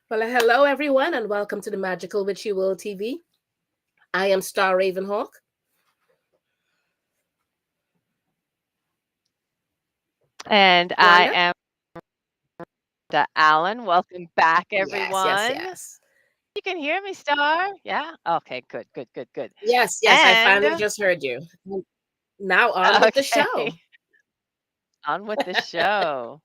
Well, hello everyone, and welcome to the Magical Witchy World TV. I am Star Ravenhawk. And I Rhonda? am the Allen. Welcome back, Yes, yes, everyone. yes. You can hear me, Star? Yeah? Okay, good, good, good, good. Yes, yes, I And finally just heard you. Now on with the okay, show. on with the show.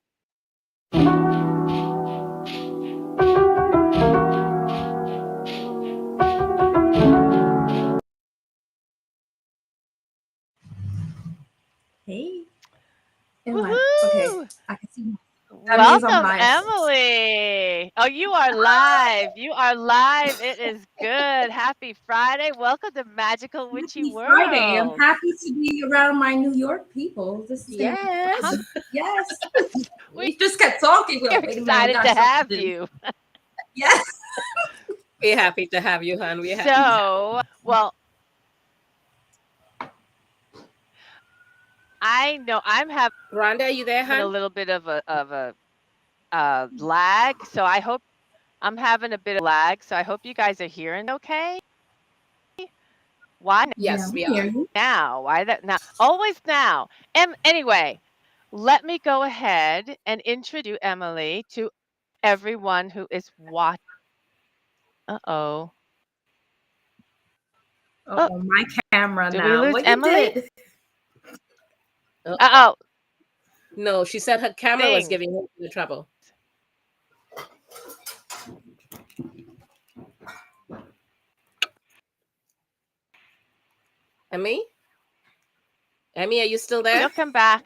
Hey, am I okay? Woohoo! I can see. That means I'm Welcome, live. Emily. Oh, you are live. You are live. It is good. Happy Friday. Welcome to Magical Witchy Happy Friday. I'm World. happy to be around my New York people. This is gonna be Yes. I'm, fun. Yes. we're We just kept talking. We're like, wait a minute, we excited to got something have to do. you. Yes. We're happy to have you, hon. We're happy to have So, well, I know I'm having you. Rhonda, are you there, a hon? little bit of a lag. So I hope I'm having a bit of lag. So I hope you guys are hearing okay. Why Yeah, Yes, we we hear are. you. now? Why that now? Always now. Anyway, let me go ahead and introduce Emily to everyone who is watching. Uh-oh. Oh, Oh, my camera did we now. lose What you Emily? did? Oh, Uh-oh. no, she said her camera was Things. giving her the trouble. Emmy? Emmy, are you still there? She'll come back.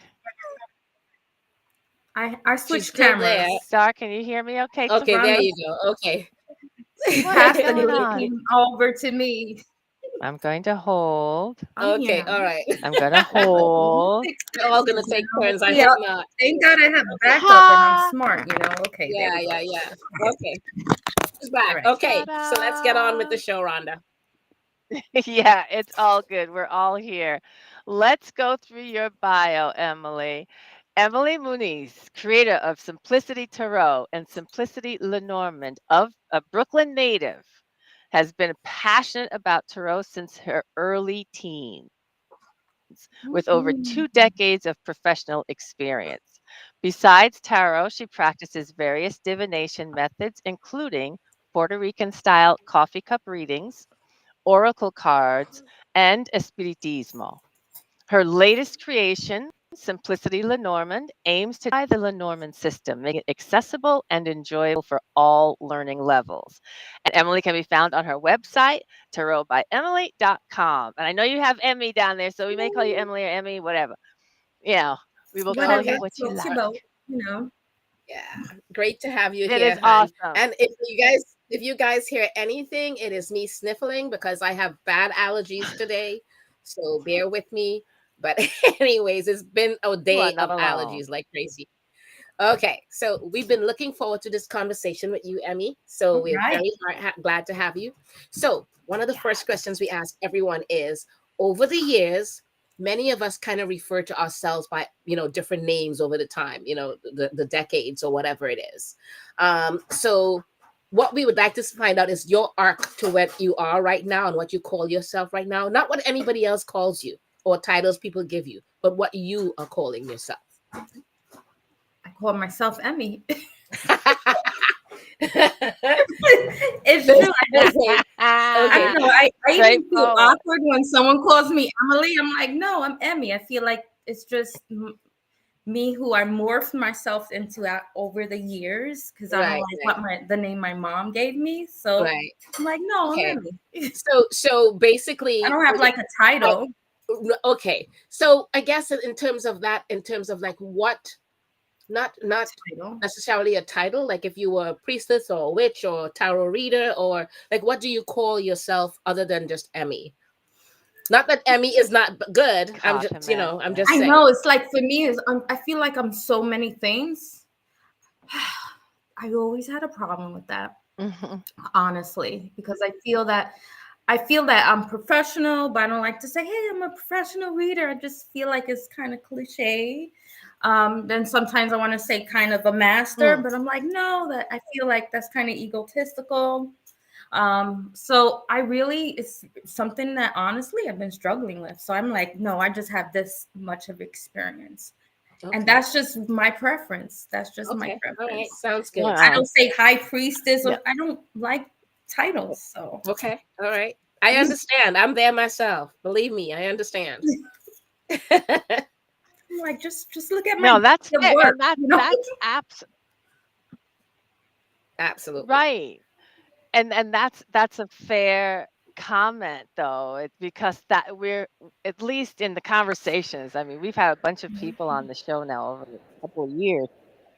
I She's switched still there. cameras. Star, can you hear me okay? Okay, there Rhonda you go. Okay. What is passed the going green on? bean over to me. I'm going to hold. I'm here Okay, now. all right. I'm going to hold. Fix We're all gonna this take now. turns. I Yeah, hope not. thank God I have backup and I'm Ha! smart, Okay, there Yeah, we yeah, go. yeah. Okay. She's All back. right. Okay, so let's get on with Ta-da! the show, Rhonda. Yeah, it's all good. We're all here. Let's go through your bio, Emily. Emily Muñiz, creator of Simplicity Tarot and Simplicity Lenormand, of a Brooklyn native, has been passionate about tarot since her early teens, with over Mhm. 2 decades of professional experience. Besides tarot, she practices various divination methods, including Puerto Rican style coffee cup readings, oracle cards, and espiritismo. Her latest creation, Simplicity Lenormand, aims to the Lenormand system, making it accessible and enjoyable for all learning levels. And Emily can be found on her website, tarotbyemily.com. And I know you have Emmy down there, so we may call you Emily or Emmy, whatever. You know, we will call Whatever you Okay. what you floats your like. boat, you know. Yeah. Great to have you It here, is hon. awesome. And if you guys hear anything, it is me sniffling because I have bad allergies today. So bear with me. But anyways, it's been a You are day not of alone. allergies like crazy. Okay, so we've been looking forward to this conversation with you, Emmy. So All we're right. very glad to have you. So, one of the Yeah. first questions we ask everyone is, over the years, many of us kind of refer to ourselves by, different names over the time, the decades or whatever it is. So, what we would like to find out is your arc to what you are right now and what you call yourself right now, not what anybody else calls you or titles people give you, but what you are calling yourself. I call myself Emmy. Okay. It's true. I Okay. don't know. I even feel Straightforward. awkward when someone calls me Emily. I'm like, no, I'm Emmy. I feel like it's just me who I morphed myself into over the years because I don't Right, like right, the name my mom gave me. So right. I'm like, no, I'm Okay. Emmy. So I basically, don't have like a I, title. okay. So I guess in terms of that, in terms of like what, not Title. necessarily a title, like if you were a priestess or a witch or a tarot reader, or like what do you call yourself other than just Emmy? Not that Emmy is not good. I'm Gosh, just, I'm just I Amanda. saying. know it's like for me is I feel like I'm so many things. I always had a problem with that, Mhm. honestly, because I feel that I'm professional, but I don't like to say, "Hey, I'm a professional reader." I just feel like it's kind of cliche. Then sometimes I want to say kind of a master, but I'm like, no, that I feel like that's kind of egotistical. So I really, it's something that honestly I've been struggling with. So I'm like, no, I just have this much of experience. Okay. And that's just my preference. That's just my Okay. All right. preference. Sounds good. I don't say high priestess. Yeah. I don't like titles. So Okay. All right. I understand. I'm there myself. Believe me, I understand. I'm like, just look at my No, that's body of fair, work, and you know? that's Absolutely. right. And that's a fair comment though. It's because that we're at least in the conversations. I mean, we've had a bunch of people on the show now over a couple of years,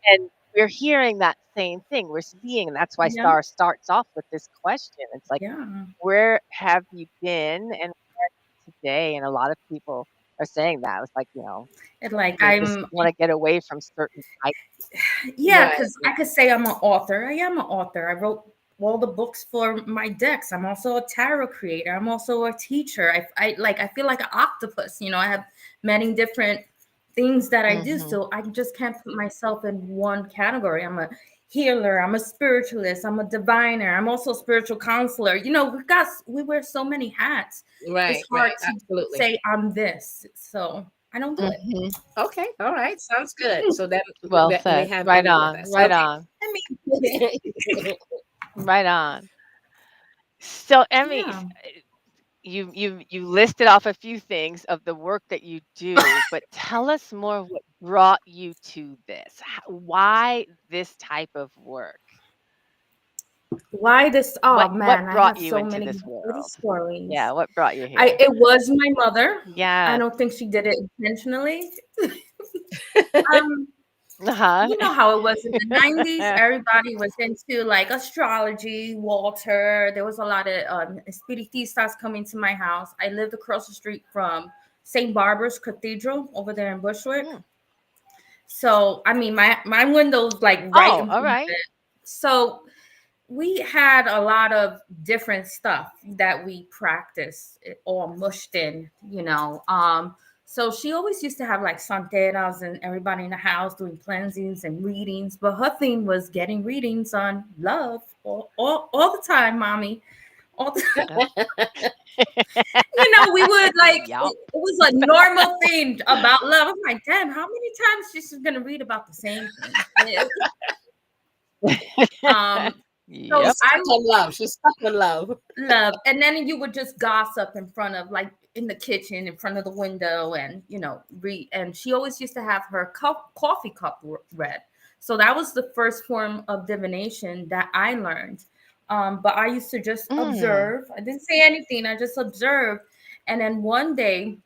and we're hearing that same thing. We're seeing, and that's why Yeah, Star starts off with this question. It's like, yeah. where have you been and where are you today? And a lot of people are saying that. It's like, And like they just want to get away from certain types. yeah, Right. because I could say I'm an author. I am an author. I wrote all the books for my decks. I'm also a tarot creator. I'm also a teacher. I feel like an octopus. I have many different things that I do. Mhm. So I just can't put myself in one category. I'm a healer. I'm a spiritualist. I'm a diviner. I'm also a spiritual counselor. We wear so many hats. Right. It's hard Right. to Absolutely. say I'm this. So I don't do it. Mhm. Okay. All right. Sounds good. So then Well they said. have Right Emmy with on. us. Right Okay. on. I mean, Right on. So, Emmy, yeah. you listed off a few things of the work that you do, but tell us more what brought you to this. Why this type of work? Why this? What Oh what man, I brought have you so into many this good world? Yeah, stories. what brought you I here? It was my mother. I Yes. don't think she did it intentionally. Um, Uh-huh. you know how it was in the 90s. Everybody was into like astrology, Walter. There was a lot of spiritistas coming to my house. I lived across the street from St. Barbara's Cathedral over there in Bushwick. Mm. So I mean, my window's like right Oh, in all front of right. it. So we had a lot of different stuff that we practiced, it all mushed in. So she always used to have like santeras and everybody in the house doing cleansings and readings, but her theme was getting readings on love all the time, mommy. All the, we would like Yup. it was a normal thing about love. I'm like, damn, how many times she's gonna read about the same thing? um so Yep. She's stuck on love. She's stuck on love. love, and then you would just gossip in front of, like, in the kitchen in front of the window, and read. And she always used to have her coffee cup read. So that was the first form of divination that I learned. But I used to just Mm. observe. I didn't say anything, I just observed. And then one day,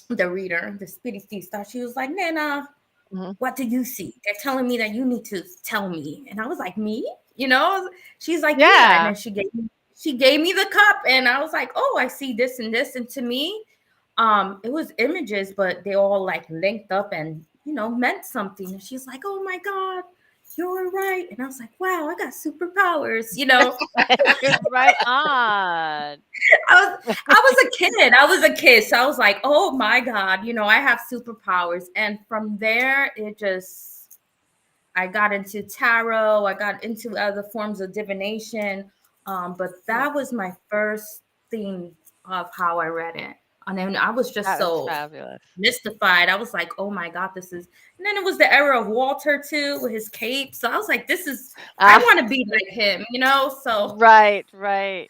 the reader, the spiritista, she was like, Nana, Mhm. what do you see? They're telling me that you need to tell me. And I was like, me? You know? She's like, yeah. And Yeah. then she gave me the cup, and I was like, oh, I see this and this. And to me, it was images, but they all like linked up and meant something. And she's like, oh my God, you're right. And I was like, wow, I got superpowers. Right on. I was a kid. So I was like, oh my God, I have superpowers. And from there, I got into tarot, I got into other forms of divination. But that was my first thing of how I read it. And then I was just That is so fabulous. mystified. I was like, oh my God, this is. And then it was the era of Walter too, with his cape. So I was like, I Ah, want to be like him. So right, right.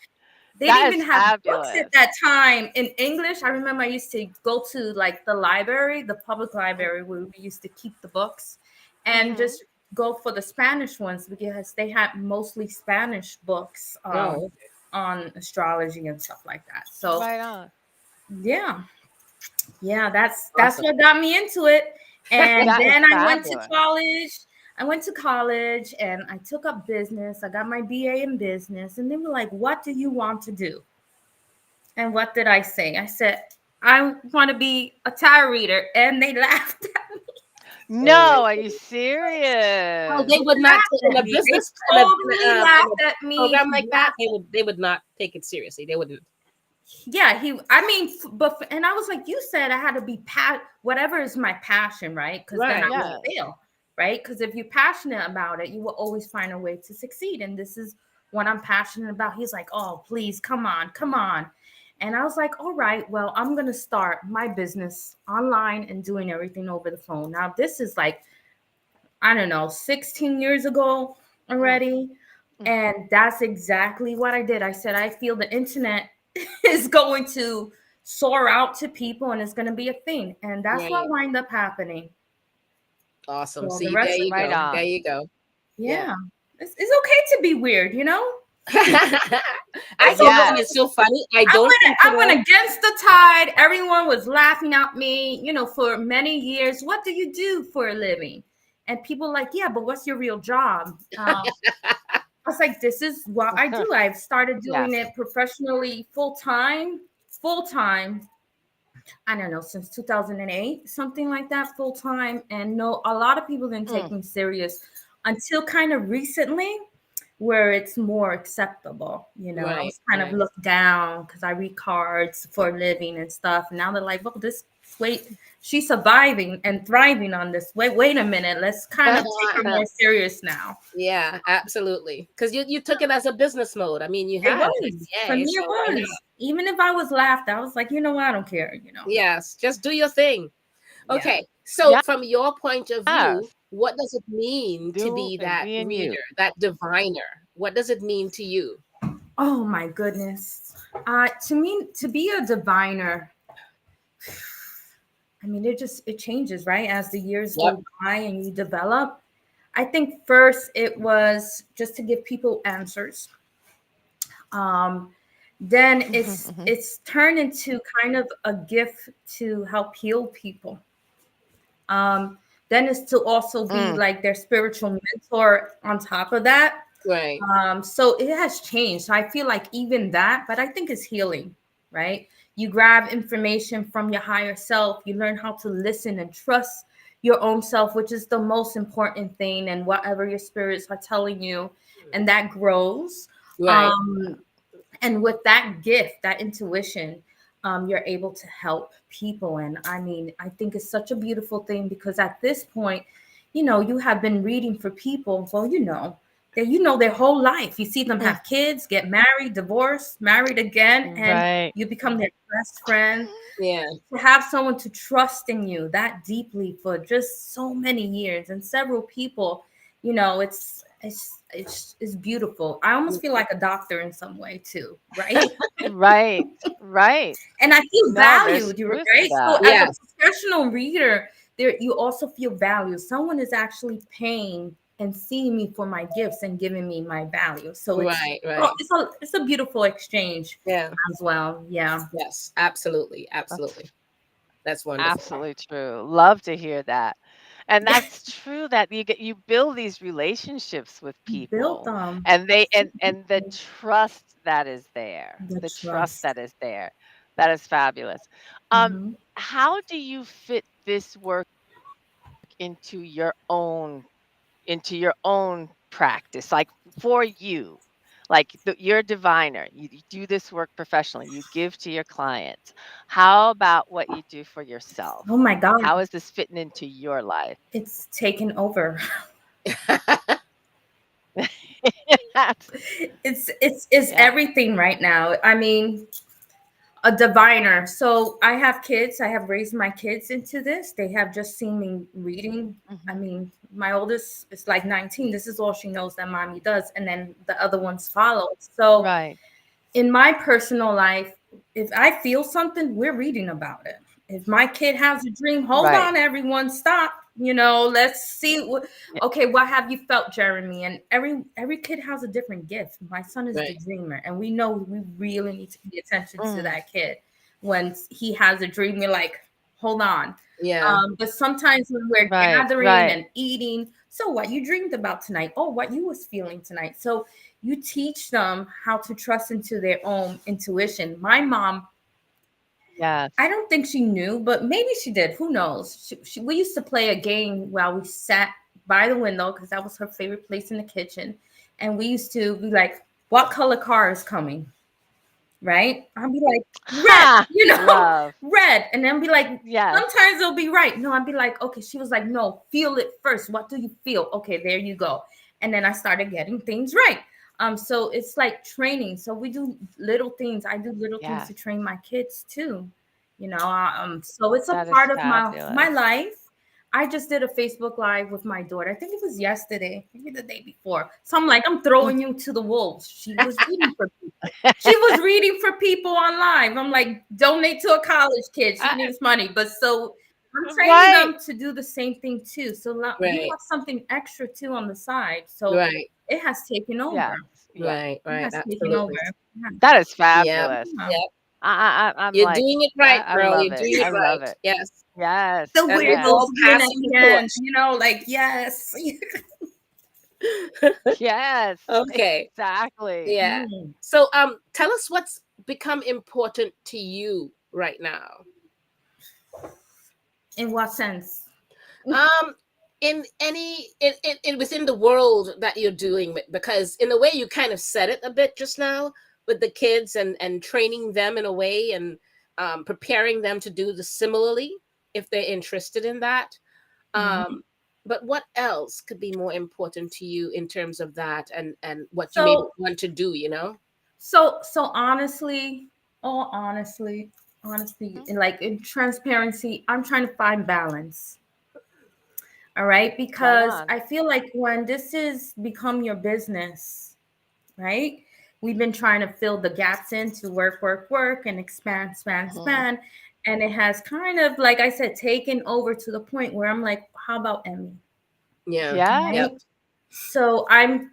they didn't That even is have books at fabulous. that time in English. I remember I used to go to like the library, the public library, where we used to keep the books, and Mm-hmm. just go for the Spanish ones because they had mostly Spanish books Oh, on astrology and stuff like that. So Right on. yeah, yeah, that's awesome. what got me into it. And That is then I went to fabulous. college. I went to college and I took up business. I got my BA in business, and they were like, "What do you want to do?" And what did I say? I said, I want to be a tarot reader. And they laughed at me. No, are you Well, serious? they would not in a They business totally in a laughed at me. program like that. They would not take it seriously. They wouldn't. Yeah, I mean, and I was like, you said I had to be whatever is my passion, right? Because then Right. I Yeah. won't fail, right? Because if you're passionate about it, you will always find a way to succeed. And this is what I'm passionate about. He's like, oh, please, come on, come on. And I was like, all right, well, I'm going to start my business online and doing everything over the phone. Now, this is like, I don't know, 16 years ago already. And that's exactly what I did. I said, I feel the internet is going to soar out to people and it's going to be a thing. And that's what Right. wound up happening. Awesome. So the See, there rest of you Right go. There on. you go. Yeah. yeah, it's okay to be weird, you know? I It's you know, okay. and it's so funny. I I don't went, I consider. went against the tide. Everyone was laughing at me, you know, for many years. What do you do for a living? And people like, yeah, but what's your real job? I was like, this is what I do. I've started doing Yes. it professionally full time. I don't know, since 2008, something like that, full time. And no, a lot of people didn't take me serious until kind of recently, where it's more acceptable. You know, I Right. was kind of Right. looked down because I read cards for a living and stuff. And now they're like, well, she's surviving and thriving on this. Wait a minute. Let's kind of take her more serious now. Yeah, absolutely. Because you took it as a business mode. I mean, you It have was. For MBA, me, it so why not? was. Even if I was laughed, I was like, you know what? I don't care, you know. Yes, just do your thing. Yeah. Okay. So from your point of view, Yes. what does it mean to Do be and that being you. reader, that diviner? What does it mean to you? Oh my goodness. To me, to be a diviner, I mean, it changes, right? As the years Yep. go by and you develop. I think first it was just to give people answers. Then it's turned into kind of a gift to help heal people. Then it's to also be like their spiritual mentor on top of that. Right. So it has changed. So I feel like even that, but I think it's healing, right? You grab information from your higher self, you learn how to listen and trust your own self, which is the most important thing, and whatever your spirits are telling you, and that grows. Right. And with that gift, that intuition, you're able to help people. And I mean, I think it's such a beautiful thing because at this point, you know, you have been reading for people. Well, you know their whole life. You see them have kids, get married, divorced, married again, and Right. you become their best friend. Yeah. To have someone to trust in you that deeply for just so many years and several people, you know, it's beautiful. I almost feel like a doctor in some way too, right? Right. Right. And I feel No, there's valued, you're truth to right. So that. as a Yes. professional reader, there you also feel valued. Someone is actually paying and seeing me for my gifts and giving me my value. So Right. Right. it's a beautiful exchange Yeah. as well. Yeah. Yes. Absolutely. That's Absolutely. That's wonderful. absolutely true. Love to hear that. And that's true that you build these relationships with Built people them. and and the trust that is there. The The trust trust. that is there. That is fabulous. Um, Mhm. how do you fit this work into your own practice, like for you? Like you're a diviner, you do this work professionally, you give to your clients. How about what you do for yourself? Oh my God, How is this fitting into your life? it's taken over. Yes. It's Yeah. everything right now. I mean, a diviner. So I have kids. I have raised my kids into this. They have just seen me reading. I Mhm. mean, my oldest is like 19. This is all she knows that mommy does. And then the other ones follow. So Right. in my personal life, if I feel something, we're reading about it. If my kid has a dream, hold Right. on, everyone, stop. You know, let's see what. Yeah. Okay, what have you felt, Jeremy? And every kid has a different gift. My son is the Right. dreamer, and we know we really need to pay attention to Mm. that kid when he has a dream. We're like, hold on. Yeah. But sometimes when we're Right. gathering Right. and eating, so what you dreamed about tonight? Oh, what you was feeling tonight? So you teach them how to trust into their own intuition. My mom, Yes. I don't think she knew, but maybe she did. Who knows? We used to play a game while we sat by the window because that was her favorite place in the kitchen. And we used to be like, what color car is coming? right? I'll be like, red, Ha! you know, Love. red. And then be like, Yes. sometimes it'll be right. No, I'd be like, okay. She was like, no, feel it first. What do you feel? Okay, there you go. And then I started getting things right. So it's like training. So we do little things. I do little things to Yes. train my kids too. You know, so it's a That is part of my fabulous. life. I just did a Facebook Live with my daughter. I think it was yesterday, maybe the day before. So I'm like, I'm throwing you to the wolves. She was reading for people. She was reading for people on live. I'm like, donate to a college kid. She I, needs money. But so I'm training right. them to do the same thing too. So now you Right. have something extra too on the side. So Right. it has taken over. Yes. Yes. Right. It Right. has taken over. Absolutely. Yeah. That is Yeah. fabulous. Yeah. Yeah. I'm You're like, doing it right, I girl. love You're it. doing I it love right. it. Yes. Yes. The And it's Yes. weirdos all win passing the again, torch. you know, like yes. Yes. Okay. Exactly. Yeah. Mm. So tell us what's become important to you right now. In what sense? Um in any in within the world that you're doing it, because in a way you kind of said it a bit just now with the kids and training them in a way and preparing them to do the similarly if they're interested in that. Mhm. Um but what else could be more important to you in terms of that and what you may So want to do, you know? so honestly, all honestly, Mhm. like in transparency, I'm trying to find balance. All right, Right because on. I feel like when this is become your business, right? We've been trying to fill the gaps in to work, and expand, expand, Mhm. expand. And it has kind of, like I said, taken over to the point where I'm like, how about Emmy? Yeah. Yes. Yep. Right? So I'm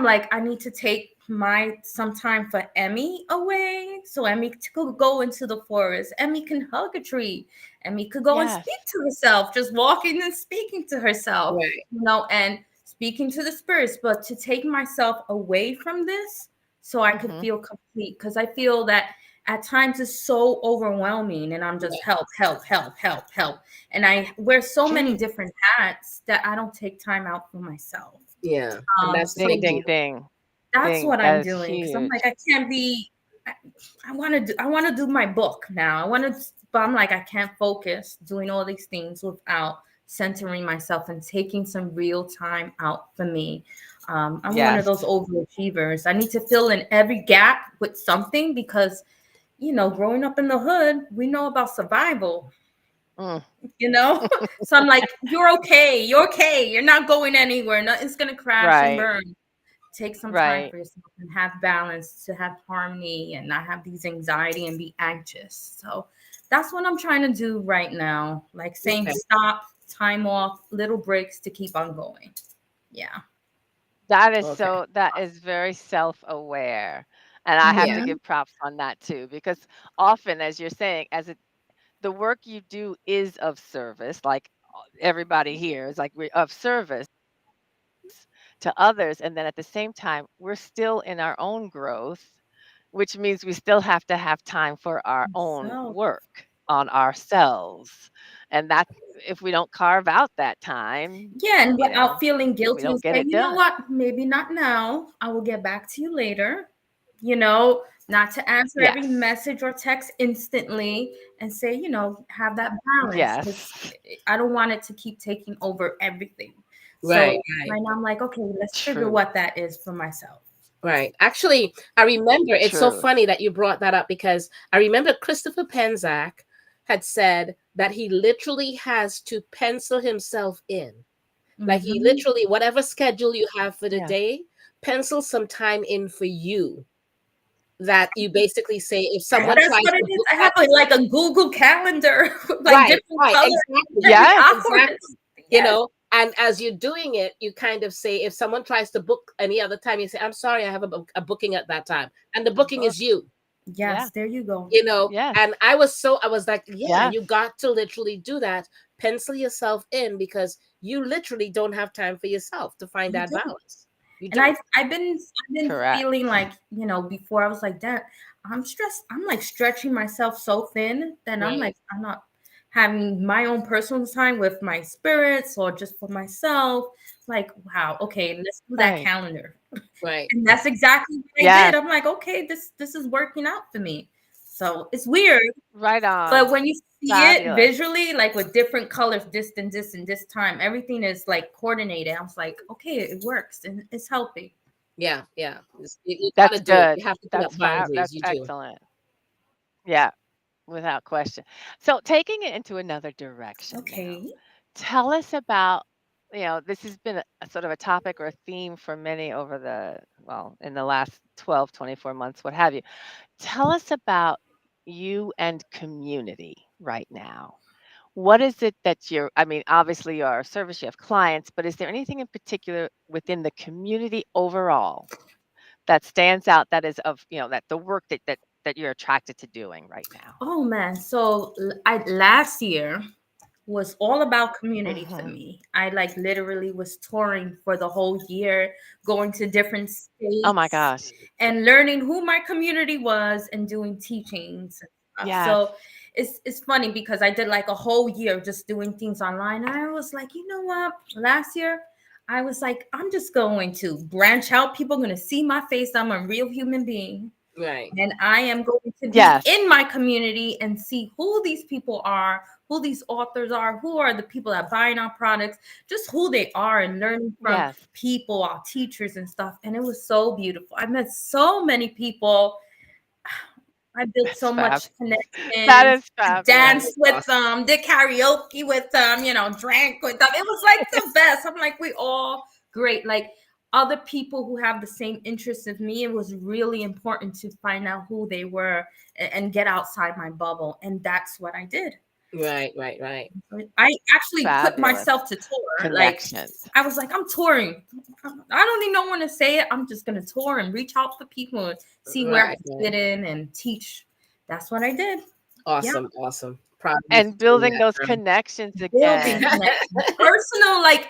like, I need to take my some time for Emmy away. So Emmy could go into the forest. Emmy can hug a tree. Emmy could go and Yes. speak to herself, just walking and speaking to herself, Right. you know, and speaking to the spirits. But to take myself away from this so I could Mhm. feel complete. Because I feel that at times it's so overwhelming and I'm just Yeah. help, help, help, help, help. And I wear so many True. different hats that I don't take time out for myself. Yeah. And that's So Ding, big ding, deal. ding, that's ding. what That I'm is doing because I'm huge. like, I can't be. I, I want to do my book now. I want to, but I'm like, I can't focus doing all these things without centering myself and taking some real time out for me. I'm one of Yes. those overachievers. I need to fill in every gap with something because, you know, growing up in the hood, we know about survival. Mm. You know, so I'm like, you're okay. You're okay. You're not going anywhere. Nothing's gonna crash and Right. burn. Take some time Right. for yourself and have balance, to have harmony and not have these anxiety and be anxious. So that's what I'm trying to do right now. Like saying Okay. stop, time off, little breaks to keep on going. Yeah. Okay. That is very self-aware. And I have to Yeah. Yeah. give props on that too, because often, as you're saying, the work you do is of service, like everybody here is like we're of service to others. And then at the same time, we're still in our own growth, which means we still have to have time for our own So work on ourselves. And that if we don't carve out that time, yeah, and you without know, feeling we guilty and don't get saying, it you know done. what, maybe not now. I will get back to you later. You know, not to answer every Yes. message or text instantly and say, you know, have that balance because Yes. I don't want it to keep taking over everything. Right. So Right. right now I'm like, okay, let's figure True. what that is for myself. Right. Actually, I remember it's so True. funny that you brought that up because I remember Christopher Penzac had said that he literally has to pencil himself in. Like he Hmm. literally, whatever schedule you have for the Yeah. day, pencil some time in for you. That you basically say if someone That's tries what it to is. book I have that like a Google calendar with like right, different right, colors exactly, every Yes. hour. exactly. You Yes. know, and as you're doing it, you kind of say if someone tries to book any other time, you say, "I'm sorry, I have a booking at that time," and the booking Book. is you. Yeah. Yes, there you go. You know, Yes. and I was like, yeah, Yes. you got to literally do that. Pencil yourself in because you literally don't have time for yourself to find You that don't. balance. You And don't. I've been Correct. feeling like, you know, before I was like that, I'm stressed. I'm like stretching myself so thin that I'm Right. like, I'm not having my own personal time with my spirits or just for myself. Like, wow, okay, let's do that Right. calendar. Right. And that's exactly what I Yes. did. I'm like, okay, this is working out for me. So it's weird, Right but on. when you see it Fabulous. visually, like with different colors, this and this and this time, everything is like coordinated. I was like, okay, it works and it's helping. Yeah. Yeah. You got That's to do it. good. You have to put up That's boundaries. that's You do. excellent. Yeah, without question. So taking it into another direction now, Okay. tell us about, this has been a sort of a topic or a theme for many over in the last 12, 24 months, what have you. Tell us about you and community right now. What is it that I mean, obviously you are a service, you have clients, but is there anything in particular within the community overall that stands out that is that the work that you're attracted to doing right now? Oh man. So I last year was all about community for Hmm. me. I like literally was touring for the whole year, going to different Oh my states gosh. and learning who my community was and doing teachings and stuff. Yes. So it's funny because I did like a whole year just doing things online. And I was like, you know what? Last year I was like, I'm just going to branch out. People are going to see my face. I'm a real human being. Right. And I am going to be Yes. in my community and see who these people are, who these authors are, who are the people that buying our products, just who they are, and learning from Yes. people, our teachers and stuff. And it was so beautiful. I met so many people. I built That's so fab. much That connections. is fabulous. Danced with Awesome. them, did karaoke with them, drank with them. It was like the best. I'm like, we all great. Like other people who have the same interests as me, it was really important to find out who they were and get outside my bubble. And that's what I did. Right. Right. Right. I actually put Fabulous. myself to tour. Like Connections. I was like, I'm touring. I don't need no one to say it. I'm just gonna tour and reach out to people and see where I Right. Right. fit in and teach. That's what I did. Yeah, Awesome. Awesome. Proud of you And for doing building that, those girl. connections building again. connections. Personal, like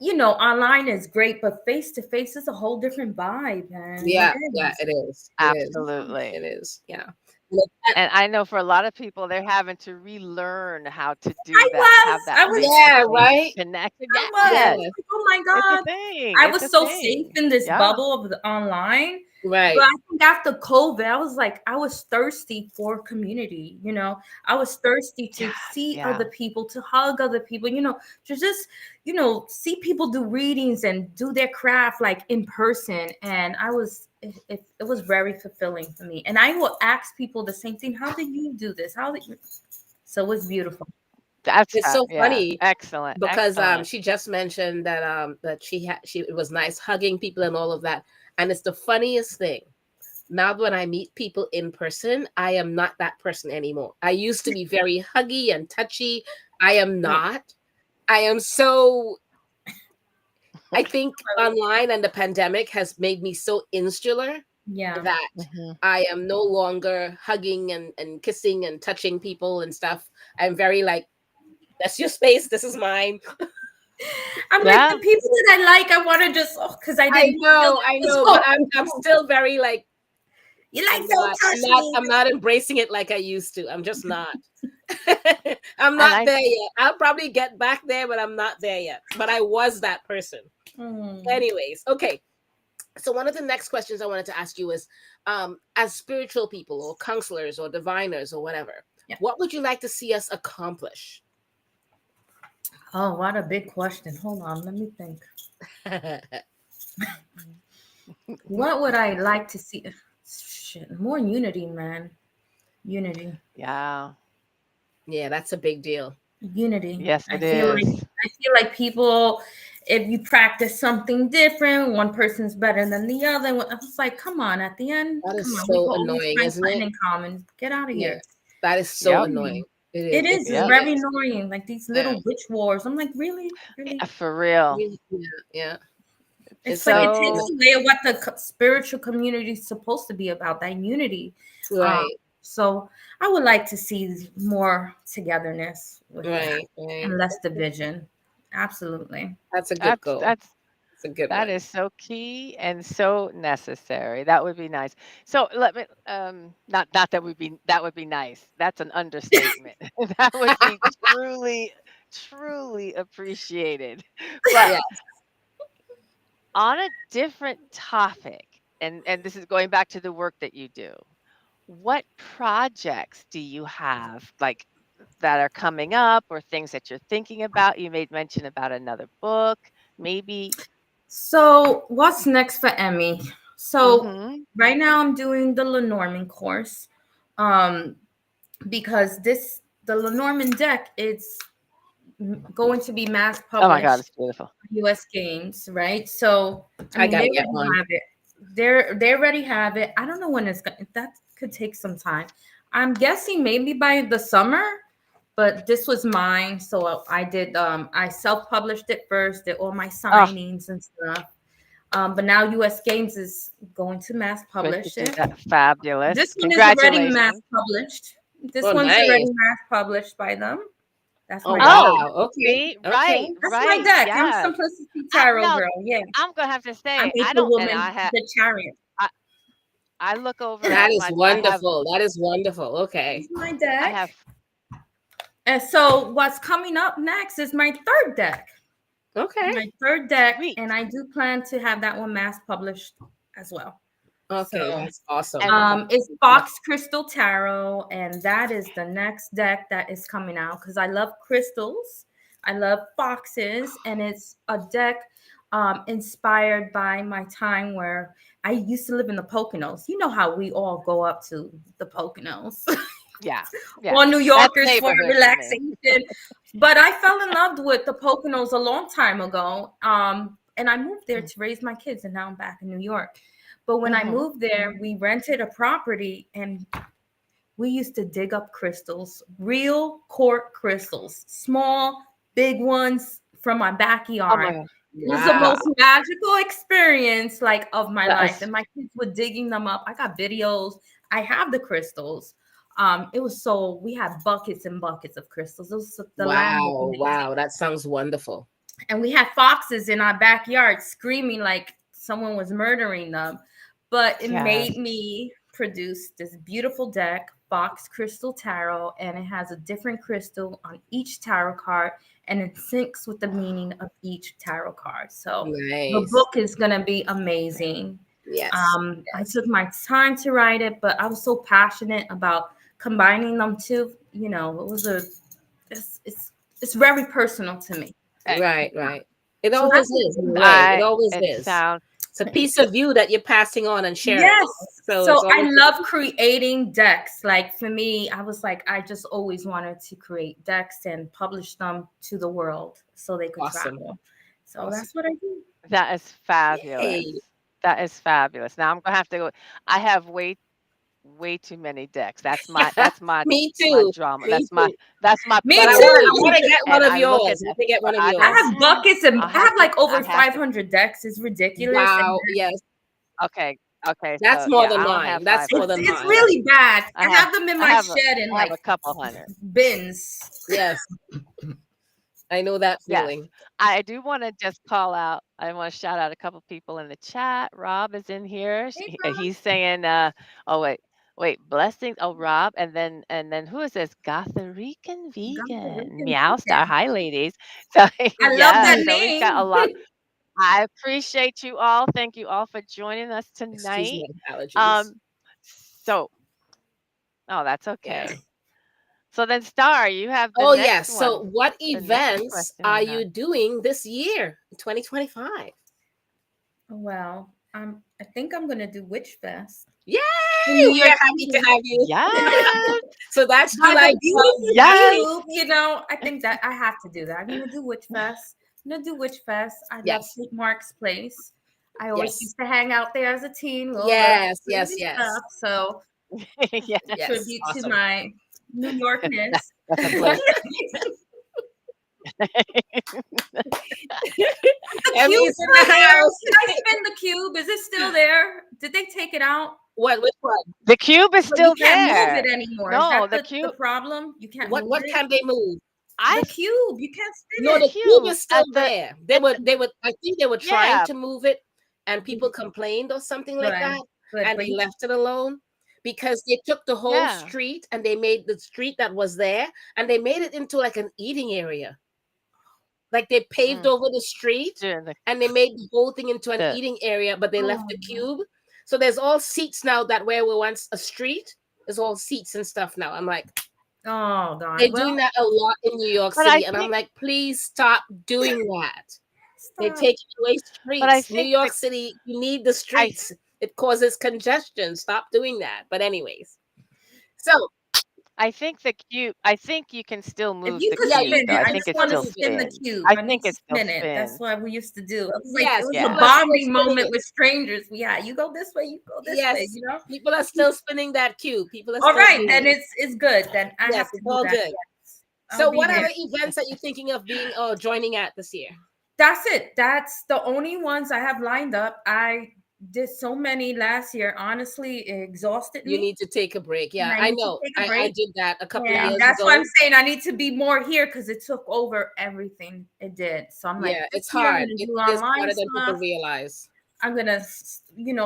online is great, but face to face is a whole different vibe, man. It Yeah. Yeah. is. It is. It is. Absolutely. It is. Yeah. Look, And I know for a lot of people, they're having to relearn how to do I that, have was. that I was. yeah. face-to-face Right. connection. I was. I Yes, was Yeah. like, oh my it's a God. thing. I It's was a so safe thing. in this Yeah. bubble of the online. But Right. I think after COVID, I was like, I was thirsty for community. I was thirsty to Yes. see Yeah. other people, to hug other people, to just, see people do readings and do their craft like in person. And it was very fulfilling for me. And I will ask people the same thing. How did you do this? So it's beautiful. It's so Yeah. funny Excellent. because Excellent. she just mentioned that she it was nice hugging people and all of that, and it's the funniest thing. Now when I meet people in person, I am not that person anymore. I used to be very huggy and touchy. I am not. I am so I think online and the pandemic has made me so insular Yeah. that Mhm. I am no longer hugging and kissing and touching people and stuff. I'm very like, that's your space, this is mine. I'm like Yeah. the people that I like. I want to just because I didn't feel like I this. know, but I'm still very like You like don't touch me. I'm not embracing it like I used to. I'm just not. I'm And not there yet. I'll probably get back there, but I'm not there yet. But I was that person. Mm. Anyways, okay. So one of the next questions I wanted to ask you is, as spiritual people or counselors or diviners or whatever, Yeah. what would you like to see us accomplish? Oh, what a big question. Hold on, let me think. What would I like to see? Shit, more unity, man. Unity. Yeah. Yeah, that's a big deal. Unity. Yes, I it feel like is. people, if you practice something different, one person's better than the other. I was like, come on, at the end, That come is on, we can so always annoying, find isn't something it? in common. Get out of Yeah, here. that is so Yep. annoying. It It is. is. It's Yep. very Is. annoying. Like these Yeah. little witch wars. I'm like, really, really. For real. Yeah. Yeah. It's It's like like, it takes So away what the spiritual community is supposed to be about, that unity. Um, right, so I would like to see more togetherness with that right, right. and less division. Absolutely. That's a good that's goal. that's It's a good that one. is so key and so necessary. That would be nice. So let me not that would be nice. That's an understatement. That would be truly appreciated. But Yeah. On a different topic, and this is going back to the work that you do. What projects do you have, like, that are coming up or things that you're thinking about? You made mention about another book, maybe. So what's next for Emmy? So Mhm. right now I'm doing the Lenormand course. Um, because the Lenormand deck is going to be mass Oh my God, published it's beautiful. US Games, right? So I I mean they gotta get already one. have it. They already have it. I don't know when it's going that could take some time. I'm guessing maybe by the summer, but this was mine. So I did I self-published it first, did all my Oh, signings and stuff. But now US Games is going to mass good to publish do it. that. Fabulous. This one is already mass Congratulations. published. This Oh, one's already nice. mass published by them. That's Oh, my deck. Oh, wow. Okay. see, Okay. right, That's my right. deck. I'm Yes. Simplicity Tarot No, girl. Yeah. I'm gonna have to I say make I the don't, and woman the chariot. I, I look over This That at is my, wonderful. That is wonderful. Okay. is my I deck. have, And so what's coming up next is my third deck. Okay. My third deck, sweet. and I do plan to have that one mass published as well. Okay. So That's awesome. And it's Fox Crystal Tarot, and that is the next deck that is coming out because I love crystals, I love foxes, and it's a deck inspired by my time where I used to live in the Poconos. You know how we all go up to the Poconos. yeah, Or New that's Yorkers for neighborhood for me. relaxation. But I fell in love with the Poconos a long time ago. And I moved there to raise my kids, and now I'm back in New York. But when I Mhm. moved there, we rented a property and we used to dig up crystals, real quartz crystals, small, big ones from my Oh my backyard. God. It was the Wow. most magical experience like of my That life. is And my kids were digging them up. I got videos. I have the crystals. It was so we had buckets and buckets of crystals. The land was Wow. amazing. Wow. That sounds wonderful. And we had foxes in our backyard screaming like someone was murdering them. But it yes. made me produce this beautiful deck, Fox Crystal Tarot, and it has a different crystal on each tarot card, and it syncs with the meaning of each tarot card. So the Nice. book is gonna be amazing. Yes. I Yes. took my time to write it, but I was so passionate about combining them too. You know, it was it's very personal to me. Eh, Right. Right. It So always that's is in a it. way. It I always it is. sounds It's a piece of you that you're passing on and sharing. Yes. So So it's I always love creating decks. Like for me, I was like, I just always wanted to create decks and publish them to the world so they could awesome. travel. So Awesome. that's what I do. that is fabulous. Yay. That is fabulous. Now I'm gonna have to go. I have way too many decks. That's my Me too. drama. Me too. That's my Me But I problem. want too. to get one And of I look yours. at I that, have to get but one of I yours. have buckets and I I have have to like over I have to 500 decks. It's ridiculous. And Wow. Yes. okay. Okay. That's So more yeah, than I don't mine. have That's more than it's mine. really bad. I I have have them in I my have a shed in I have like a couple hundred. bins. Yes. I know that Yes. feeling. I do want to just call out, I want to shout out a couple people in the chat. Rob is in here. Hey, He's saying, oh wait, blessings. Oh, Rob. And then who is this? Gotharican Gumbo Vegan. Rican Meow Star. Vegan. Hi, ladies. So I love yeah, that so we've got a name. lot. I appreciate you all. Thank you all for joining us Excuse tonight. my allergies. Um, so oh, that's Yeah. okay. So then, Star, you have the Oh, yes. next So, one. what The next events question are we have. you doing this year, 2025? Well, I think I'm gonna do Witch Fest Yay! in New We York are happy to City. have you. Yes. So, that's By July the beautiful 12th. Yes. cube, you know, I think that I have to do that. I'm gonna do Witch Fest. I'm gonna do Witch Fest. I love Yes. St. Mark's Place. I always Yes. used to hang out there as a teen with all the Yes. Yes. crazy Yes. stuff. So Yes. Yes. tribute to Awesome. my New Yorkness. That's a pleasure. The Emmy's cube's in the still there. house. Can I spin the cube? Is it still there? Did they take it out? What? Which one? The cube is But still you can't move there. it anymore. No, Is that the the cube. problem? You can't What? move What it? can they move? I The cube. You can't spin No, it. the cube is still at the there. They at were. the They were. I think they were trying yeah to move it, and people complained or something like Right. that, and But they left it alone because they took the whole yeah. street and they made the street that was there and they made it into like an eating area. Like they paved over the street During and they made the whole thing into an the- eating area, but they left the Oh. cube. So there's all seats now that where we once a street, there's all seats and stuff now. I'm like, Oh God. they're doing that a lot in New York But I City. And I'm think- like, please stop doing that. They're Stop. taking away But I streets. New think York the- City, you need the streets. It causes congestion. Stop doing that. But anyways, so I think the cube. I think you can still If move you the could cube. spin Though. it, I I think just it want to still spin the spins. cube. I need think to it still spin it. That's spins. what we used to do. It was like Yes, it was yeah. a people are still bonding spinning moment it. with strangers. Yeah, you go this way, you go this way. Yes, You know. people are still spinning that cube. People are All still right, doing then it. it's good. Then I Yes, have to it's do all that. good. Yes. So I'll be what there. other events are you thinking of being or joining at this year? That's it. That's the only ones I have lined up. I did so many last year. Honestly, it exhausted You me. need to take a break. Yeah, And I need to know. take a I break. did that a couple of And years that's ago. why I'm saying I need to be more here because it took over everything it did. So I'm like, Yeah, this it's year I'm hard. gonna It do is online harder than people stuff. realize. I'm gonna,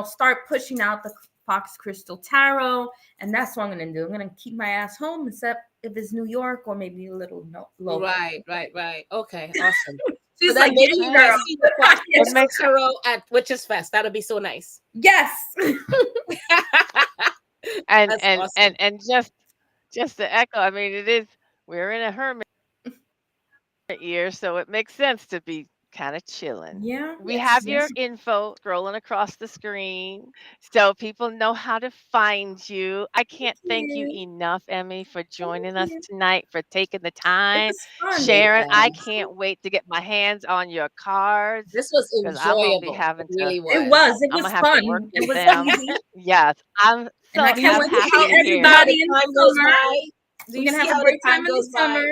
start pushing out the Fox Crystal Tarot, and that's what I'm gonna do. I'm gonna keep my ass home, except if it's New York or maybe a little local. Right. Okay, awesome. She's So then like, maybe yes, you girl. might see the Fox Yes. Crystal Tarot at Witches Fest. That'll be so nice. Yes. And That's and awesome. and just to echo. I mean, we're in a hermit year, so it makes sense to be kind of chilling. Yeah. We have your info scrolling across the screen so people know how to find you. I can't thank you enough, Emmy, for joining us you. tonight, for taking the It time. was fun. Sharon, I Yes. can't wait to get my hands on your cards This was because I'm going to be enjoyable. having It really was. It I'm was going to have fun. to work It with was them. easy. Yes, I'm And I can't I'm wait to happy see to hear. everybody in time the goes summer. by. Do We're you gonna see have how a the great time time in the goes by? summer.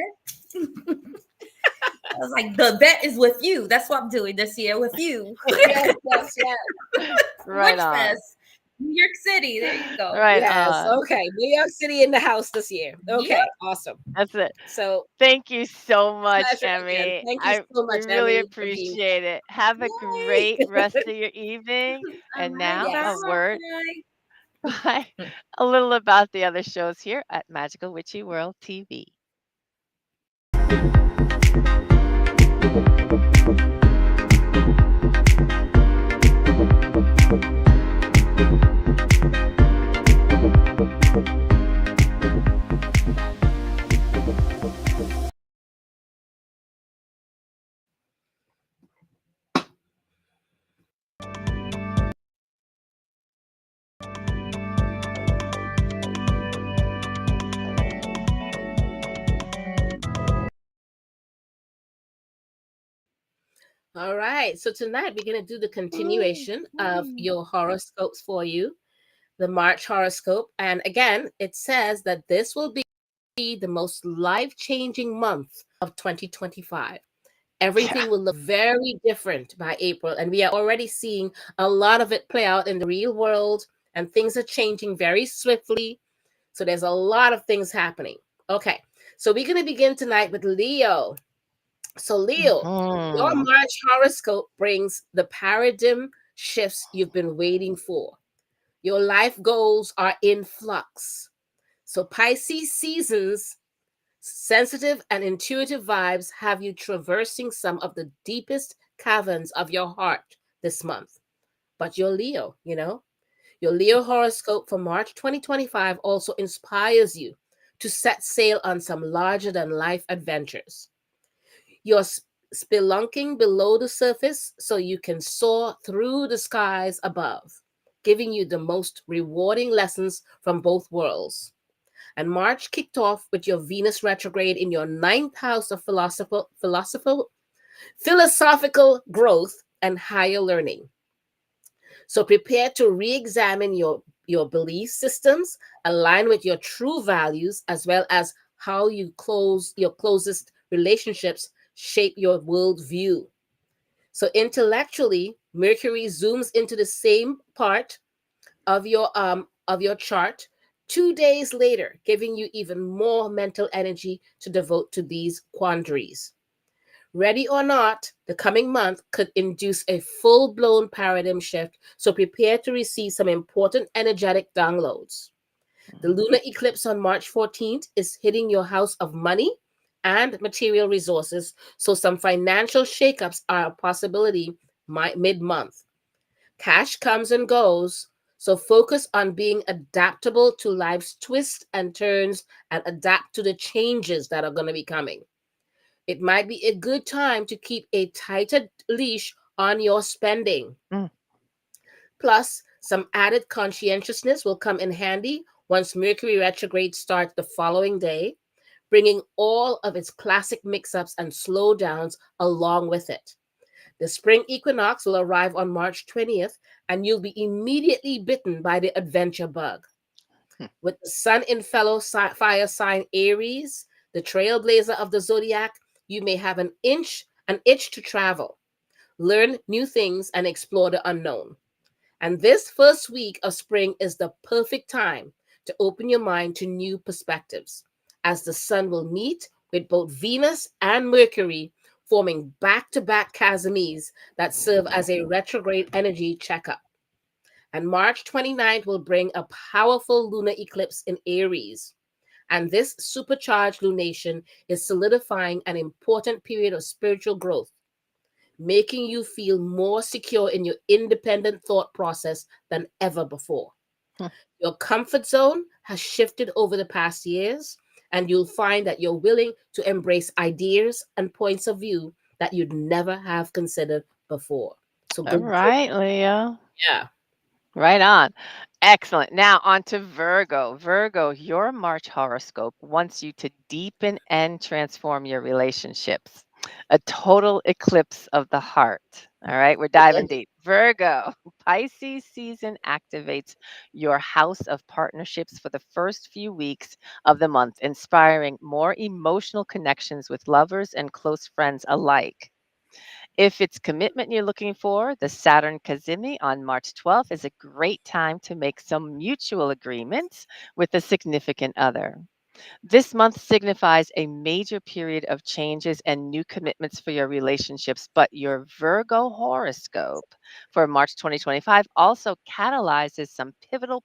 I was like, the bet is with you. That's what I'm doing this year with you. Yes. Right Witch on. Fest, New York City. There you go. Right Yes. on. Okay. New York City in the house this year. Okay. Yep. Awesome. That's it. So Thank you so much, pleasure again. Emmy. Thank you so much, We really Emmy, for being appreciate it. Have a great rest of your evening. And All right, now Yes. a word bye. a little about the other shows here at Magical Witchy World TV. All right. So tonight we're going to do the continuation of your horoscopes for you, the March horoscope. And again, it says that this will be the most life-changing month of 2025. Everything will look very different by April. And we are already seeing a lot of it play out in the real world. And things are changing very swiftly. So there's a lot of things happening. Okay. So we're going to begin tonight with Leo. So Leo, your Mhm. March horoscope brings the paradigm shifts you've been waiting for. Your life goals are in flux. So Pisces seasons, sensitive and intuitive vibes have you traversing some of the deepest caverns of your heart this month. But you're Leo, Your Leo horoscope for March 2025 also inspires you to set sail on some larger than life adventures. You're spelunking below the surface so you can soar through the skies above, giving you the most rewarding lessons from both worlds. And March kicked off with your Venus retrograde in your ninth house of philosophical growth and higher learning. So prepare to re-examine your belief systems, align with your true values, as well as how your closest relationships shape your worldview. So intellectually, Mercury zooms into the same part of your chart 2 days later, giving you even more mental energy to devote to these quandaries. Ready or not, the coming month could induce a full-blown paradigm shift, so prepare to receive some important energetic downloads. The lunar eclipse on March 14th is hitting your house of money and material resources, so some financial shakeups are a possibility mid month. Cash comes and goes, so focus on being adaptable to life's twists and turns and adapt to the changes that are going to be coming. It might be a good time to keep a tighter leash on your spending. Mm. Plus, some added conscientiousness will come in handy once Mercury retrograde starts the following day, bringing all of its classic mix ups and slowdowns along with it. The spring equinox will arrive on March 20th, and you'll be immediately bitten by the adventure bug. Hmm. With the sun in fellow fire sign Aries, the trailblazer of the zodiac, you may have an itch to travel, learn new things, and explore the unknown. And this first week of spring is the perfect time to open your mind to new perspectives, as the sun will meet with both Venus and Mercury, forming back to back Casimirs that serve as a retrograde energy checkup. And March 29th will bring a powerful lunar eclipse in Aries. And this supercharged lunation is solidifying an important period of spiritual growth, making you feel more secure in your independent thought process than ever before. Hmm. Your comfort zone has shifted over the past years, and you'll find that you're willing to embrace ideas and points of view that you'd never have considered before. So All good. right, Leo. Yeah. Right on. Excellent. Now on to Virgo. Virgo, your March horoscope wants you to deepen and transform your relationships. A total eclipse of the heart. All right, we're diving deep. Virgo, Pisces season activates your house of partnerships for the first few weeks of the month, inspiring more emotional connections with lovers and close friends alike. If it's commitment you're looking for, the Saturn Kazemi on March 12th is a great time to make some mutual agreements with a significant other. This month signifies a major period of changes and new commitments for your relationships, but your Virgo horoscope for March 2025 also catalyzes some pivotal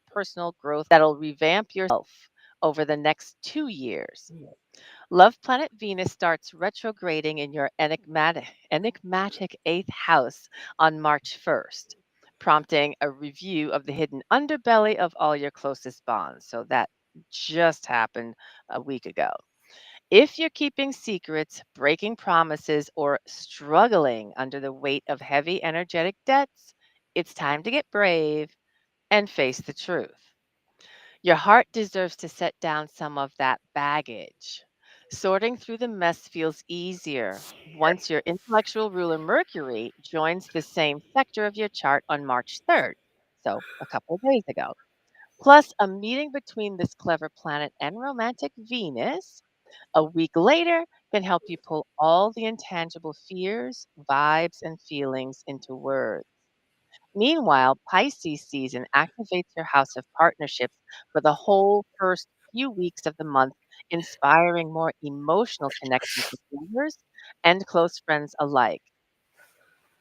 personal growth that'll revamp yourself over the next 2 years. Love planet Venus starts retrograding in your enigmatic eighth house on March 1st, prompting a review of the hidden underbelly of all your closest bonds. So that just happened a week ago. If you're keeping secrets, breaking promises, or struggling under the weight of heavy energetic debts, it's time to get brave and face the truth. Your heart deserves to set down some of that baggage. Sorting through the mess feels easier once your intellectual ruler Mercury joins the same sector of your chart on March 3rd, so a couple of days ago. Plus, a meeting between this clever planet and romantic Venus a week later can help you pull all the intangible fears, vibes, and feelings into words. Meanwhile, Pisces season activates your house of partnerships for the whole first few weeks of the month, inspiring more emotional connections with lovers and close friends alike.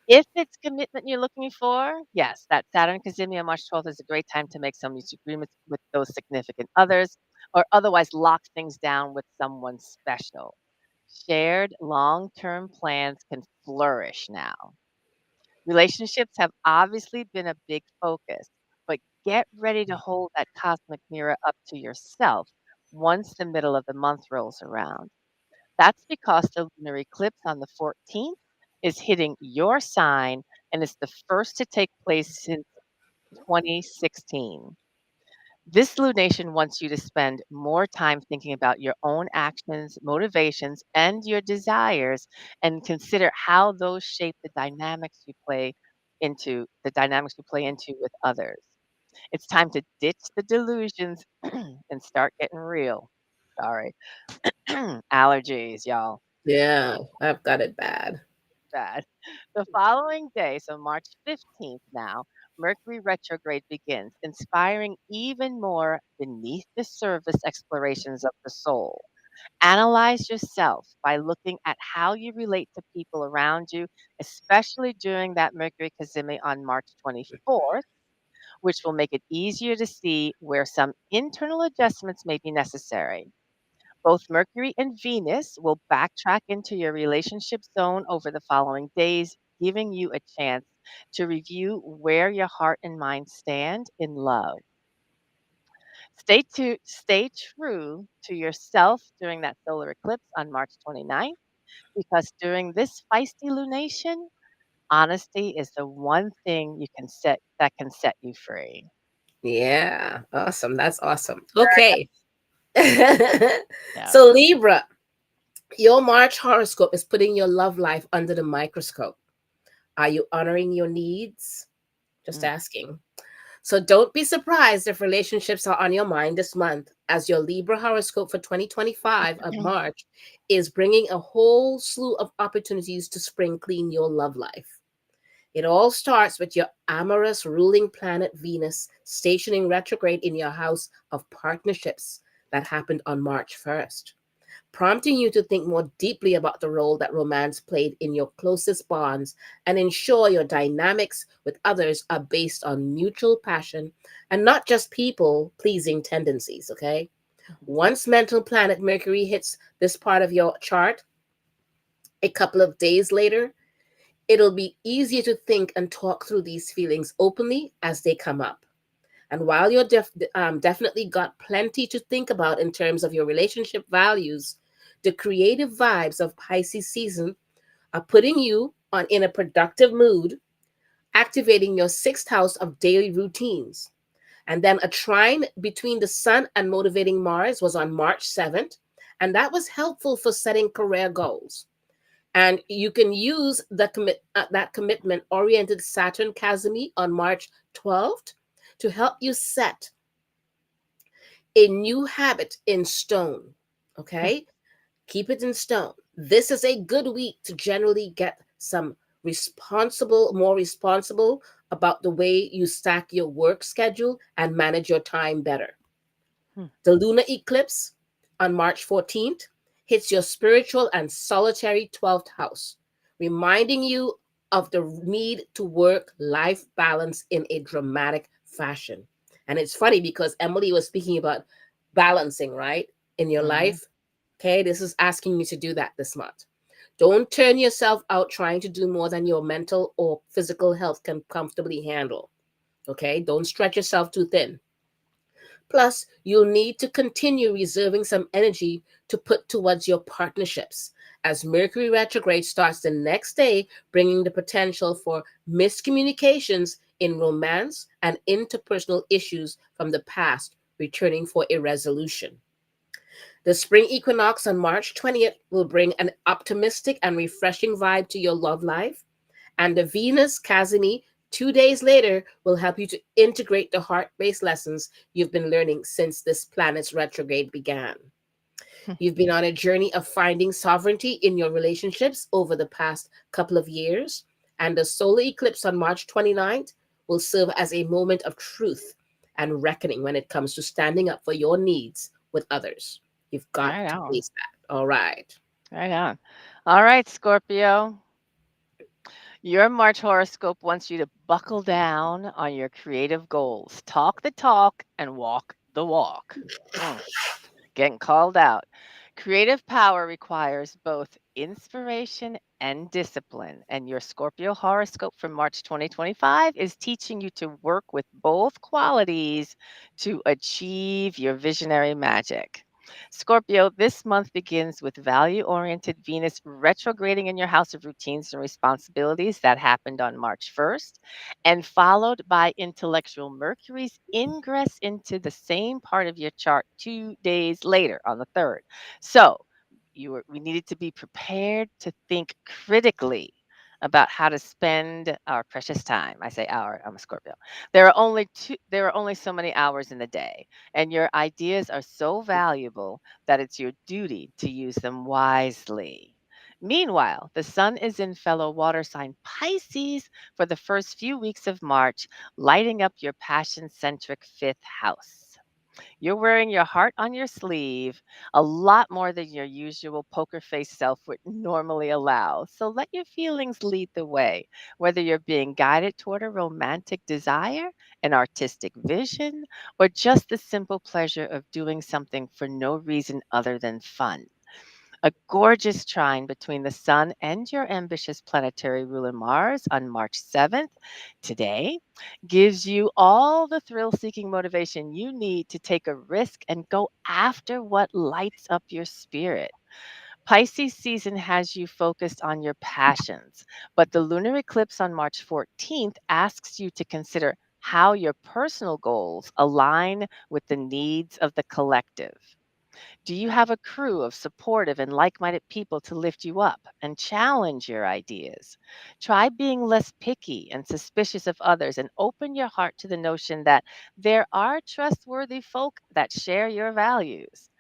If it's commitment you're looking for, yes, that Saturn Cazimi on March 12th is a great time to make some mutual agreements with those significant others, or otherwise lock things down with someone special. Shared long term plans can flourish now. Relationships have obviously been a big focus, but get ready to hold that cosmic mirror up to yourself once the middle of the month rolls around. That's because the lunar eclipse on the 14th is hitting your sign and it's the first to take place since 2016. This lunation wants you to spend more time thinking about your own actions, motivations, and your desires, and consider how those shape the dynamics you play into with others. It's time to ditch the delusions and start getting real. Sorry. Allergies, y'all. Yeah. I've got it bad. Bad. The following day, so March 15th now, Mercury retrograde begins, inspiring even more beneath the surface explorations of the soul. Analyze yourself by looking at how you relate to people around you, especially during that Mercury Kazemi on March 24th, which will make it easier to see where some internal adjustments may be necessary. Both Mercury and Venus will backtrack into your relationship zone over the following days, giving you a chance to review where your heart and mind stand in love. Stay true to yourself during that solar eclipse on March 29th, because during this feisty lunation, honesty is the one thing that can set you free. Yeah, awesome. That's awesome. Okay. Yeah. So, Libra, your March horoscope is putting your love life under the microscope. Are you honoring your needs? Just Mm. asking. So don't be surprised if relationships are on your mind this month, as your Libra horoscope for 2025 of March is bringing a whole slew of opportunities to spring clean your love life. It all starts with your amorous ruling planet Venus stationing retrograde in your house of partnerships that happened on March 1st, prompting you to think more deeply about the role that romance played in your closest bonds and ensure your dynamics with others are based on mutual passion and not just people pleasing tendencies, okay? Once mental planet Mercury hits this part of your chart, a couple of days later, it'll be easier to think and talk through these feelings openly as they come up. And while you're definitely got plenty to think about in terms of your relationship values, the creative vibes of Pisces season are putting you on in a productive mood, activating your sixth house of daily routines. And then a trine between the Sun and motivating Mars was on March 7th, and that was helpful for setting career goals. And you can use that commitment oriented Saturn Casimi on March 12th to help you set a new habit in stone. Okay? Keep it in stone. This is a good week to generally get some more responsible about the way you stack your work schedule and manage your time better. Hmm. The lunar eclipse on March 14th hits your spiritual and solitary 12th house, reminding you of the need to work life balance in a dramatic fashion. And it's funny because Emily was speaking about balancing, right, in your Hmm. life. Okay, this is asking you to do that this month. Don't turn yourself out trying to do more than your mental or physical health can comfortably handle. Okay, don't stretch yourself too thin. Plus, you'll need to continue reserving some energy to put towards your partnerships, as Mercury retrograde starts the next day, bringing the potential for miscommunications in romance and interpersonal issues from the past returning for a resolution. The spring equinox on March 20th will bring an optimistic and refreshing vibe to your love life, and the Venus Casimi 2 days later will help you to integrate the heart based lessons you've been learning since this planet's retrograde began. You've been on a journey of finding sovereignty in your relationships over the past couple of years, and the solar eclipse on March 29th will serve as a moment of truth and reckoning when it comes to standing up for your needs with others. You've got Right to on. face that. All right. Right on. All right, Scorpio. Your March horoscope wants you to buckle down on your creative goals. Talk the talk and walk the walk. Mm. Getting called out. Creative power requires both inspiration and discipline. And your Scorpio horoscope from March 2025 is teaching you to work with both qualities to achieve your visionary magic. Scorpio, this month begins with value oriented Venus retrograding in your house of routines and responsibilities that happened on March 1st, and followed by intellectual Mercury's ingress into the same part of your chart 2 days later on the 3rd. So, we needed to be prepared to think critically about how to spend our precious time. I say our, I'm a Scorpio. There are only so many hours in the day, and your ideas are so valuable that it's your duty to use them wisely. Meanwhile, the sun is in fellow water sign Pisces for the first few weeks of March, lighting up your passion centric fifth house. You're wearing your heart on your sleeve a lot more than your usual poker face self would normally allow. So let your feelings lead the way, whether you're being guided toward a romantic desire, an artistic vision, or just the simple pleasure of doing something for no reason other than fun. A gorgeous trine between the Sun and your ambitious planetary ruler Mars on March 7th, today, gives you all the thrill seeking motivation you need to take a risk and go after what lights up your spirit. Pisces season has you focused on your passions, but the lunar eclipse on March 14th asks you to consider how your personal goals align with the needs of the collective. Do you have a crew of supportive and like minded people to lift you up and challenge your ideas? Try being less picky and suspicious of others and open your heart to the notion that there are trustworthy folk that share your values.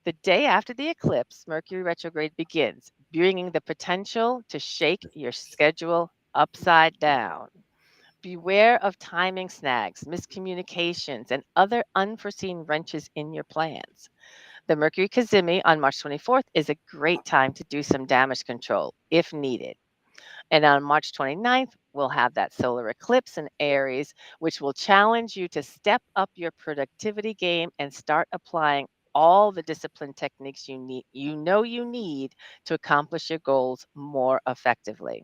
The day after the eclipse, Mercury retrograde begins, bringing the potential to shake your schedule upside down. Beware of timing snags, miscommunications, and other unforeseen wrenches in your plans. The Mercury Cazimi on March 24th is a great time to do some damage control if needed. And on March 29th, we'll have that solar eclipse in Aries, which will challenge you to step up your productivity game and start applying all the discipline techniques you need to accomplish your goals more effectively.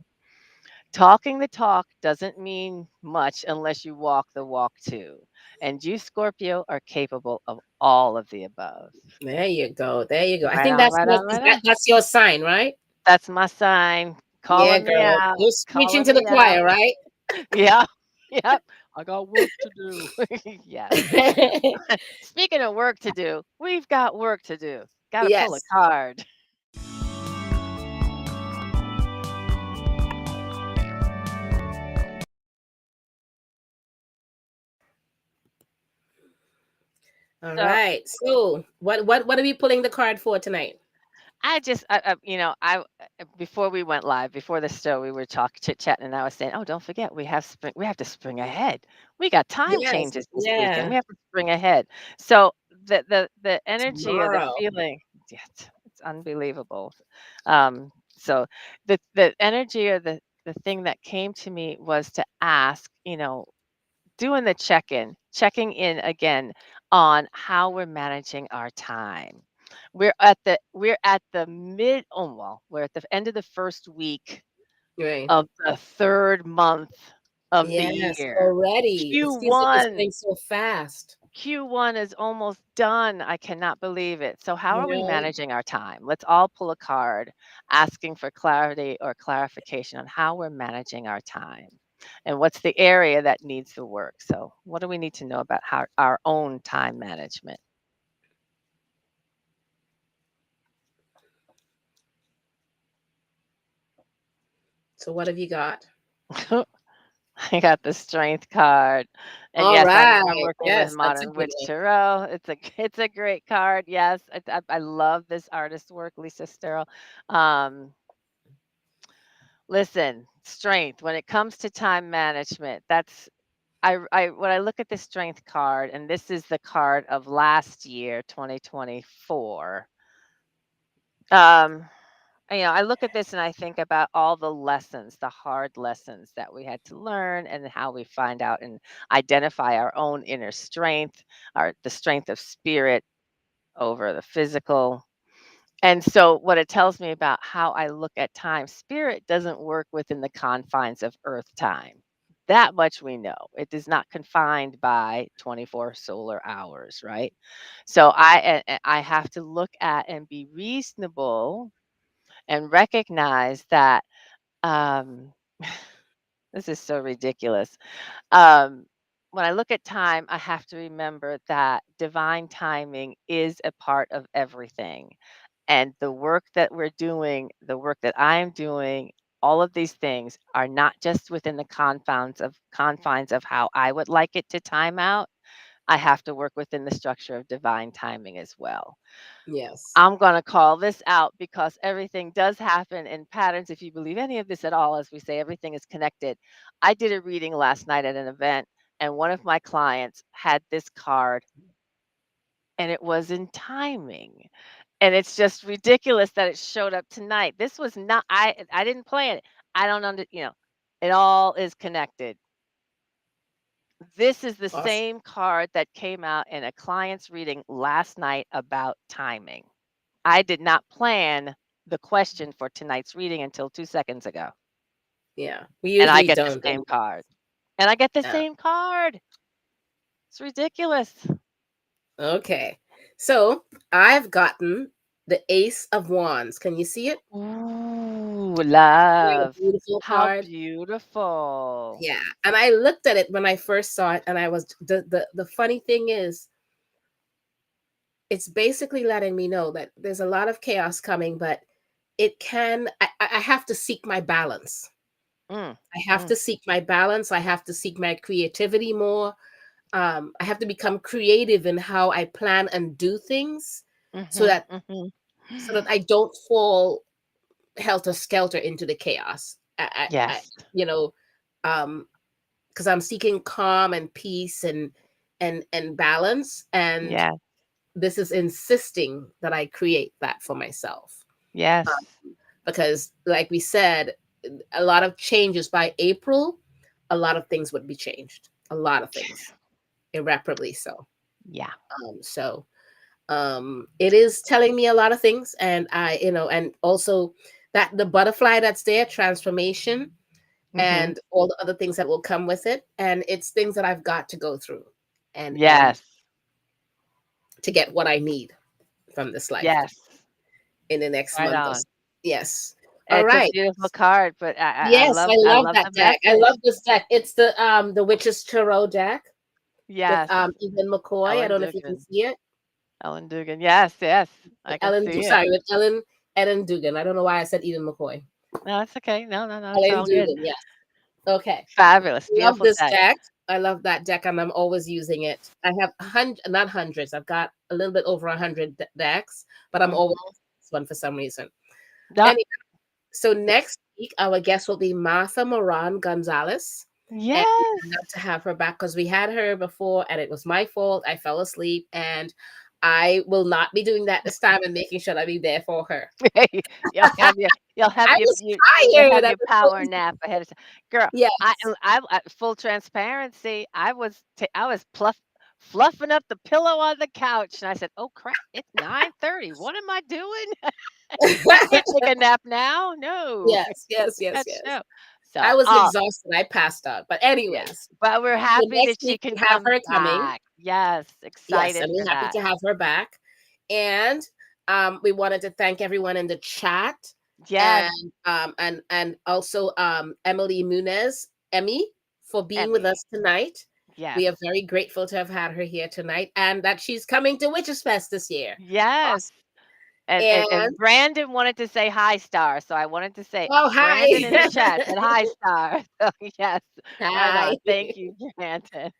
Talking the talk doesn't mean much unless you walk the walk too. And you, Scorpio, are capable of all of the above. There you go. There you go. I Right think on, right on, right on. that's your sign, right? That's my sign. Yeah, Calling me girl. out. You're preaching Calling to the me out. choir, right? Yeah. Yep. I got work to do. Yes. Speaking of work to do, we've got work to do. Got to pull a Yes. card. All So right. So, what are we pulling the card for tonight? before we went live, before the show, we were talking chit chatting, and I was saying, "Oh, don't forget, we have to spring ahead. We got time Yes. changes this weekend. Yeah. We have to spring ahead." So the energy or the Tomorrow. feeling, yeah, it's unbelievable. So the energy or the thing that came to me was to ask, doing the checking in again on how we're managing our time. We're at the end of the first week Right. of the third month of the Yes. year. Already. It feels like it's Q1 going so fast. Q1 is almost done. I cannot believe it. So how You are we know? managing our time? Let's all pull a card asking for clarity or clarification on how we're managing our time. And what's the area that needs the work? So, what do we need to know about how our own time management? So, what have you got? I got the strength card. And All yes, I'm right. I'm working with Yes, that's a Modern good Witch one. Tarot. It's a great card. Yes, I love this artist work, Lisa Sterl. Um, Listen, strength. When it comes to time management, when I look at the strength card, and this is the card of last year, 2024. Um, I look at this and I think about all the lessons, the hard lessons that we had to learn, and how we find out and identify our own inner strength, the strength of spirit over the physical. And so, what it tells me about how I look at time, spirit doesn't work within the confines of earth time. That much we know. It is not confined by 24 solar hours, right? So I have to look at and be reasonable and recognize that um this is so ridiculous. Um when I look at time, I have to remember that divine timing is a part of everything, and the work that we're doing, the work that I'm doing, all of these things are not just within the confines of how I would like it to time out. I have to work within the structure of divine timing as well. Yes. I'm going to call this out because everything does happen in patterns. If you believe any of this at all, as we say, everything is connected. I did a reading last night at an event, and one of my clients had this card and it was in timing. And it's just ridiculous that it showed up tonight. This was not I didn't plan it. I don't it all is connected. This is the Awesome. same card that came out in a client's reading last night about timing. I did not plan the question for tonight's reading until 2 seconds ago, Yeah, we and I usually get the don't. same card. And I get the Yeah. same card. It's ridiculous. Okay. So I've gotten the Ace of Wands. Can you see it? Ooh, Very love. beautiful How card. beautiful. Yeah. And I looked at it when I first saw it, and I was the funny thing is, it's basically letting me know that there's a lot of chaos coming, but I have to seek my balance. Mm, I have mm, to seek my balance. I have to seek my creativity more. I have to become creative in how I plan and do things, so mhm, that mhm. I don't fall helter skelter into the chaos. Yes, You know, because I'm seeking calm and peace and balance, and yes, this is insisting that I create that for myself. yes. Because, like we said, a lot of changes by April, a lot of things would be changed. A lot of things, irreparably so. Yeah. So it is telling me a lot of things, and and also that the butterfly that's there, transformation, Mhm. and all the other things that will come with it, and it's things that I've got to go through, and Yes, to get what I need from this lifetime yes. in the next Right month or on. so. Yes. All It's a right. beautiful card, but I Yes, love I I love love that the deck. I love message. this deck. It's the Witch's Tarot deck with Yes. Ethan McCoy. I Ellen don't know if you can Dugan. see it. Ellen Dugan. Yes, yes. I can Ellen, see it. sorry, with Ellen Dugan. I don't know why I said Ethan McCoy. No, it's okay. No, no, no, it's Ellen all good. Dugan, yes. Okay. Fabulous. Love Beautiful this deck. deck. I love that deck, and I'm always using it. I have not hundreds. I've got a little bit over 100 decks, but I'm always Mhm. using this one for some reason. Yep. Anyway, so next week our guest will be Martha Moran Gonzalez. And Yes. I'd love to have her back because we had her before and it was my fault. I fell asleep, and I will not be doing that this time and making sure I be there for her. You'll have your you'll have I your was you you'll tired. have I your was power so nap ahead of time. Girl, yes. full transparency, I was fluffing up the pillow on the couch, and I said, "Oh crap, it's 9:30. What am I doing? I can't take a nap now. No, Yes, yes, yes, that yes. show." So, I was oh, exhausted. I passed out. But yeah. anyways, But we're so happy next that she week can we have come her coming. back. Yes, Yes, excited and for we're happy that. to have her back. And we wanted to thank everyone in the chat, Yes, and also Emilie Muñiz, Emmy, for being with Emmy. us tonight. Yes. We are very grateful to have had her here tonight, and that she's coming to Witches Fest this year. Yes. Awesome. And And Brandon wanted to say hi, Star. So I wanted to say oh, Brandon in the hi. chat said hi, Star. So yes, right Hi. on. Thank you, Brandon.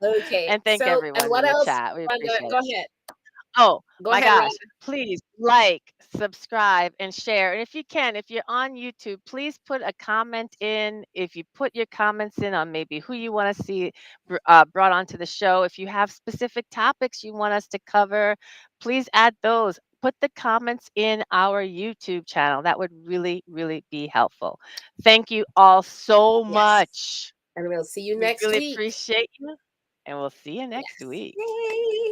Okay. And thank So, and everyone in what the else? chat. We Rhonda, appreciate go it. ahead. Oh Go my ahead, gosh. Rhonda. Please like, subscribe, and share. And if you can, if you're on YouTube, please put a comment in. If you put your comments in on maybe who you want to see brought onto the show, if you have specific topics you want us to cover, please add those. Put the comments in our YouTube channel. That would really, really be helpful. Thank you all so Yes. much. And we'll see you We next really week. appreciate you, and we'll see you next Yes. week. Yay.